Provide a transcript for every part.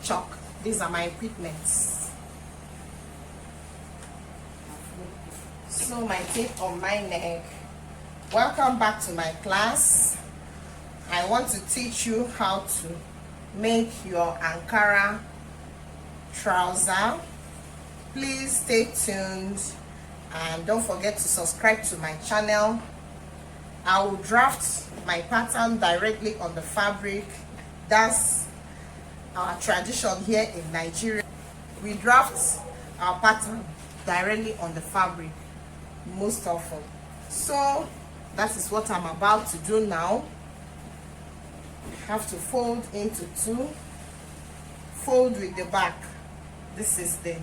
chalk. These are my equipments. So my tape on my neck. Welcome back to my class. I want to teach you how to make your Ankara trouser. Please stay tuned and don't forget to subscribe to my channel. I will draft my pattern directly on the fabric. That's our tradition here in Nigeria. We draft our pattern directly on the fabric most often. So that is what I'm about to do now. I have to fold into two, fold with the back. This is the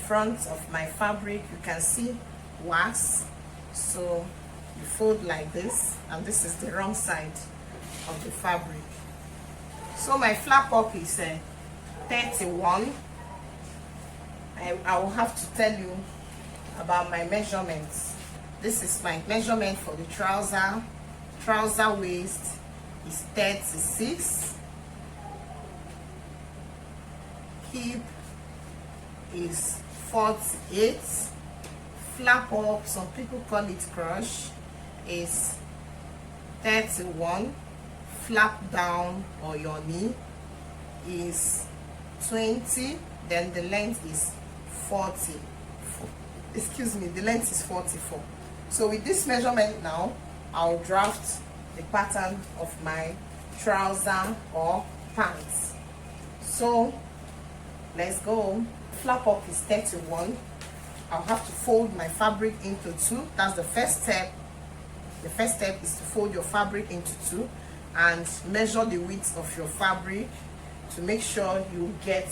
front of my fabric. You can see wax, so you fold like this, and this is the wrong side of the fabric. So my flap up is 31. I will have to tell you about my measurements. This is my measurement for the trouser. Trouser waist is 36. Hip is 48. Flap up, some people call it crush, is 31. Flap down or your knee is 20. Then the length is 40. Excuse me, the length is 44. So with this measurement now, I'll draft the pattern of my trouser or pants. So let's go. Flap up is 31. I'll have to fold my fabric into two. That's the first step. The first step is to fold your fabric into two and measure the width of your fabric to make sure you get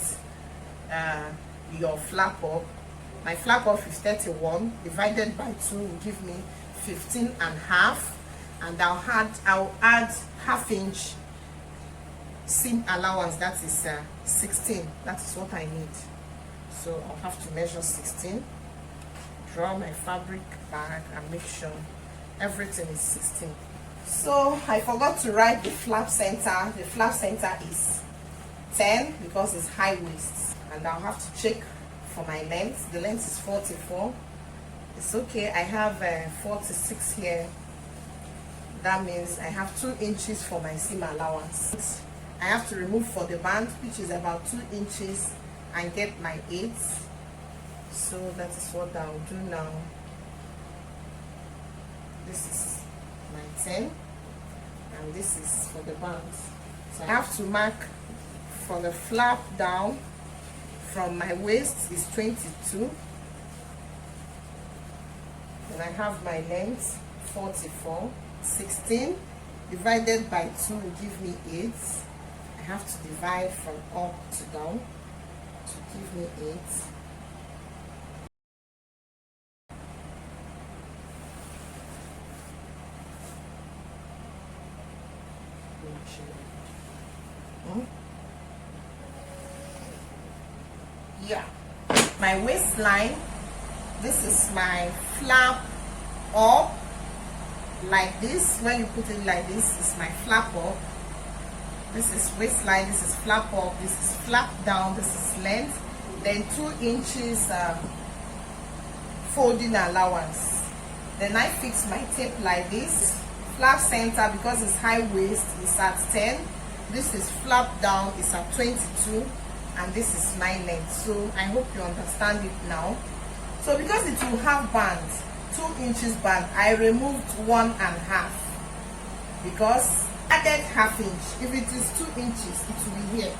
your flap up. My flap up is 31 divided by 2 will give me 15 and half, and I'll add half-inch seam allowance. That is 16. That is what I need. So I'll have to measure 16. Draw my fabric back and make sure everything is 16. So I forgot to write the flap center. The flap center is 10 because it's high waist, and I'll have to check for my length. The length is 44. It's okay. I have 46 here. That means I have 2 inches for my seam allowance. I have to remove for the band, which is about 2 inches, and get my 8. So that is what I'll do now. This is my 10, and this is for the band. So I have to mark for the flap down from my waist is 22, and I have my length 44. 16 divided by 2 will give me 8. I have to divide from up to down to give me 8. Yeah, my waistline, this is my flap up like this. When you put it like this, is my flap up. This is waistline, this is flap up, this is flap down, this is length, then 2 inches folding allowance. Then I fix my tape like this. Flap center, because it's high waist, is at 10. This is flap down, is at 22, and this is my length. So I hope you understand it now. So because it will have band, 2 inches band, I removed 1.5 because added half-inch. If it is 2 inches, it will be here.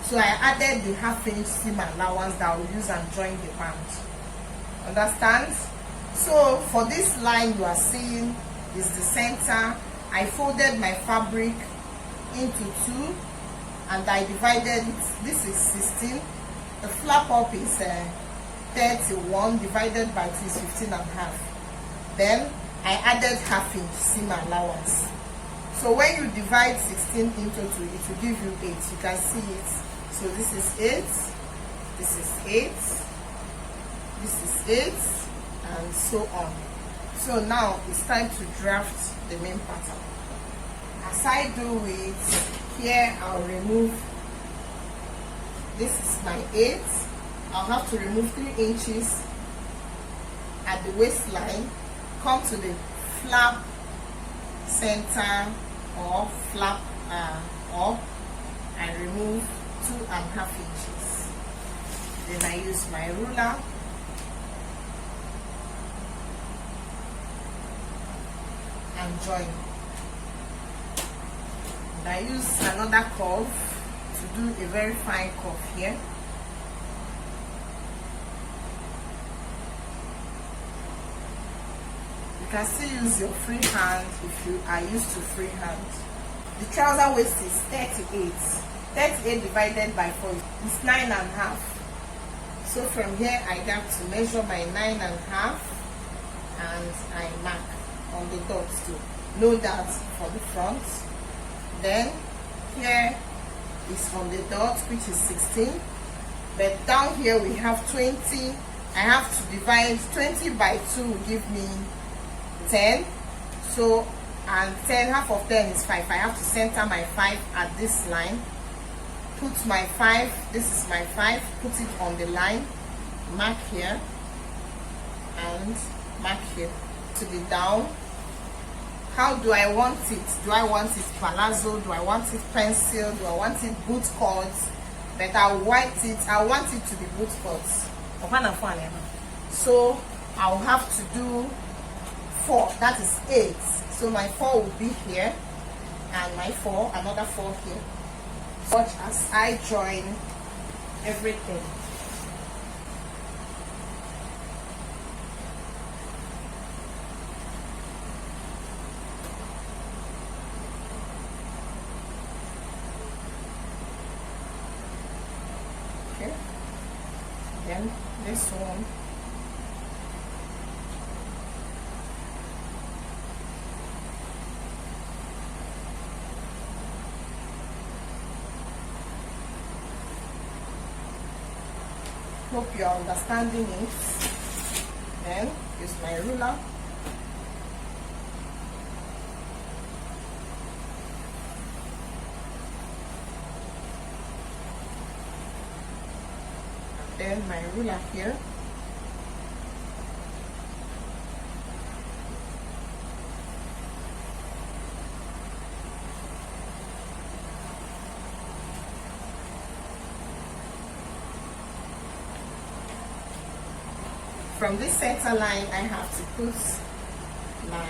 So I added the half-inch seam allowance that I will use and join the band. Understand? So for this line you are seeing is the center. I folded my fabric into 2 and I divided it. This is 16. The flap up is 31 divided by 2 is 15.5. Then I added half-inch seam allowance. So when you divide 16 into 2, it will give you 8. You can see it. So this is 8, this is 8, this is 8, and so on. So now it's time to draft the main pattern. As I do it, here I'll remove This is my 8. I'll have to remove 3 inches at the waistline, come to the flap center or flap up and remove 2.5 inches. Then I use my ruler and join. And I use another curve to do a very fine curve here. You can still use your free hand if you are used to free hand. The trouser waist is 38. 38 divided by 4 is 9.5. So from here I got to measure my 9.5 and I mark on the dots to know that for the front. Then here is on the dot, which is 16. But down here we have 20. I have to divide 20 by 2 will give me 10. So, and 10, half of 10 is 5. I have to center my 5 at this line. Put my 5, this is my 5, put it on the line, mark here, and mark here to the down. How do I want it? Do I want it palazzo? Do I want it pencil? Do I want it boot cuts? But I want it to be boot cuts. So I'll have to do 4, that is 8. So my 4 will be here, and my 4, another 4 here. Watch as I join everything. Okay. Then this one. Hope you're understanding it. Then use my ruler. And then my ruler here. From this center line, I have to put my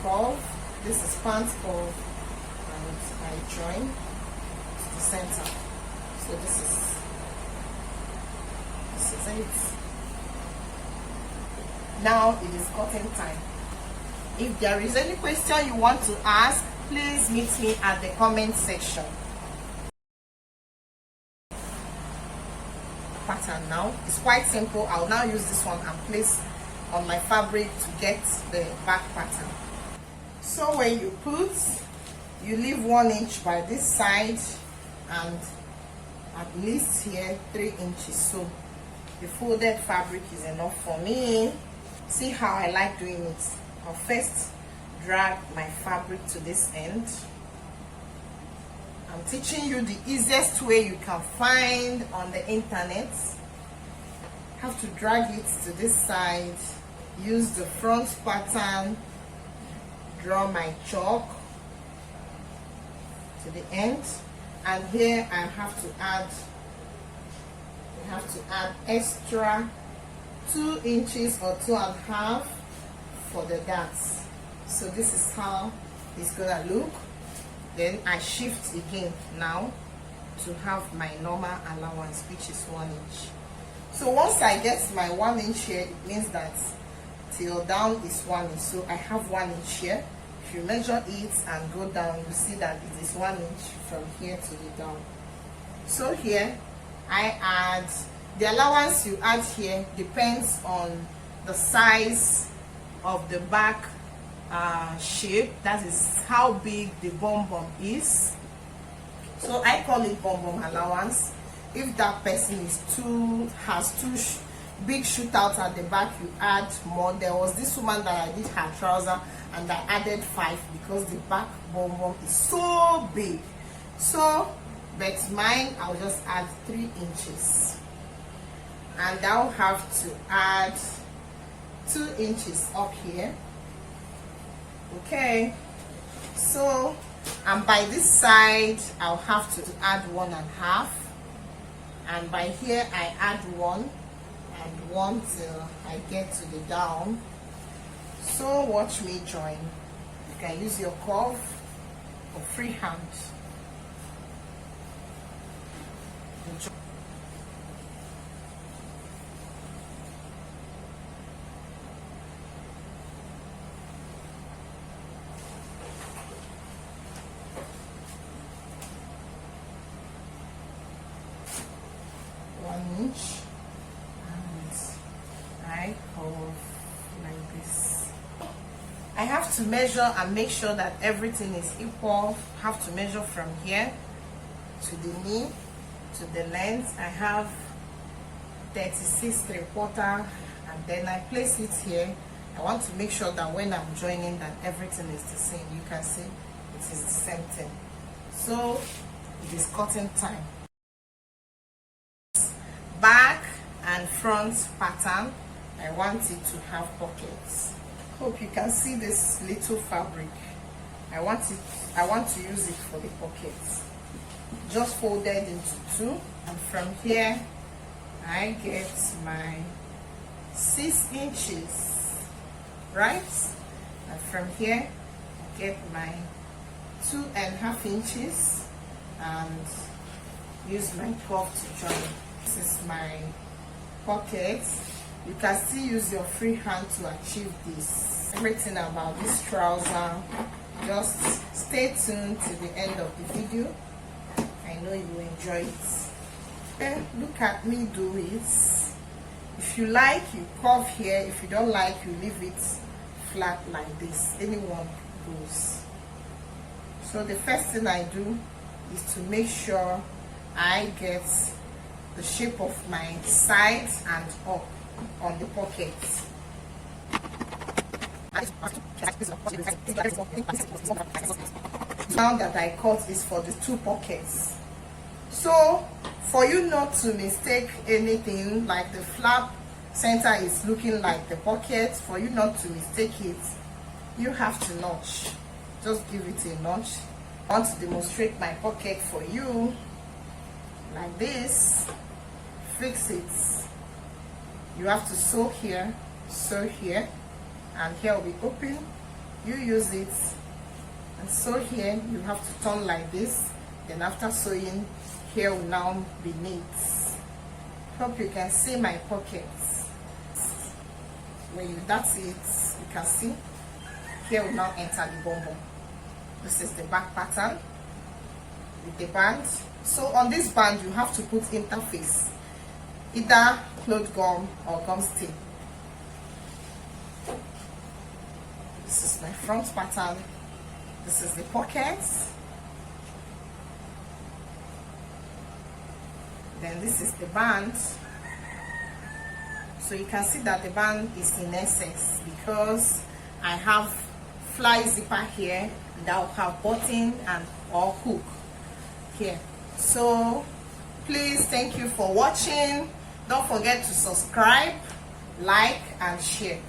curve. This is pant curve, and I join to the center. So this is it. Now it is cutting time. If there is any question you want to ask, please meet me at the comment section. Pattern now it's quite simple. I'll now use this one and place on my fabric to get the back pattern. So when you put, you leave 1 inch by this side and at least here 3 inches. So the folded fabric is enough for me. See how I like doing it. I'll first drag my fabric to this end. I'm teaching you the easiest way you can find on the internet. Have to drag it to this side, use the front pattern, draw my chalk to the end, and here I have to add extra 2 inches or 2.5 for the darts. So this is how it's gonna look. Then I shift again now to have my normal allowance, which is 1 inch. So once I get my 1 inch here, it means that till down is 1 inch. So I have 1 inch here. If you measure it and go down, you see that it is 1 inch from here to the down. So here I add the allowance you add here depends on the size of the back shape, that is how big the bum is. So I call it bum allowance. If that person has too big shootout at the back, you add more. There was this woman that I did her trouser and I added 5 because the back bum is so big. So but mine I'll just add 3 inches, and I'll have to add 2 inches up here. Okay, so and by this side I'll have to add 1.5, and by here I add 1 and 1 till I get to the down. So watch me join. You can use your curve or freehand. 1 inch, and I curve like this. I have to measure and make sure that everything is equal. I have to measure from here to the knee to the length. I have 36.75, and then I place it here. I want to make sure that when I'm joining that everything is the same. You can see it is the same thing. So it is cutting time. Back and front pattern, I want it to have pockets. Hope you can see this little fabric. I want to use it for the pockets. Just folded into 2, and from here I get my 6 inches, right? And from here I get my 2.5 inches and use my curve to join. This is my pocket. You can still use your free hand to achieve this. Everything about this trouser, just stay tuned to the end of the video. I know you will enjoy it. Then look at me do it. If you like, you curve here. If you don't like, you leave it flat like this. Anyone goes. So the first thing I do is to make sure I get the shape of my side and up on the pocket. Now that I cut is for the 2 pockets. So for you not to mistake anything, like the flap center is looking like the pocket, for you not to mistake it, you have to notch. Just give it a notch. I want to demonstrate my pocket for you like this. Fix it. You have to sew here, and here will be open. You use it and sew here. You have to turn like this. Then after sewing, here will now be neat. Hope you can see my pockets. That's it. You can see here will now enter the bum. This is the back pattern with the band. So on this band, you have to put interface, either cloth gum or gum stick. This is my front pattern. This is the pockets. Then this is the band. So you can see that the band is in excess because I have fly zipper here that will have button and or hook here. So please, thank you for watching. Don't forget to subscribe, like and share.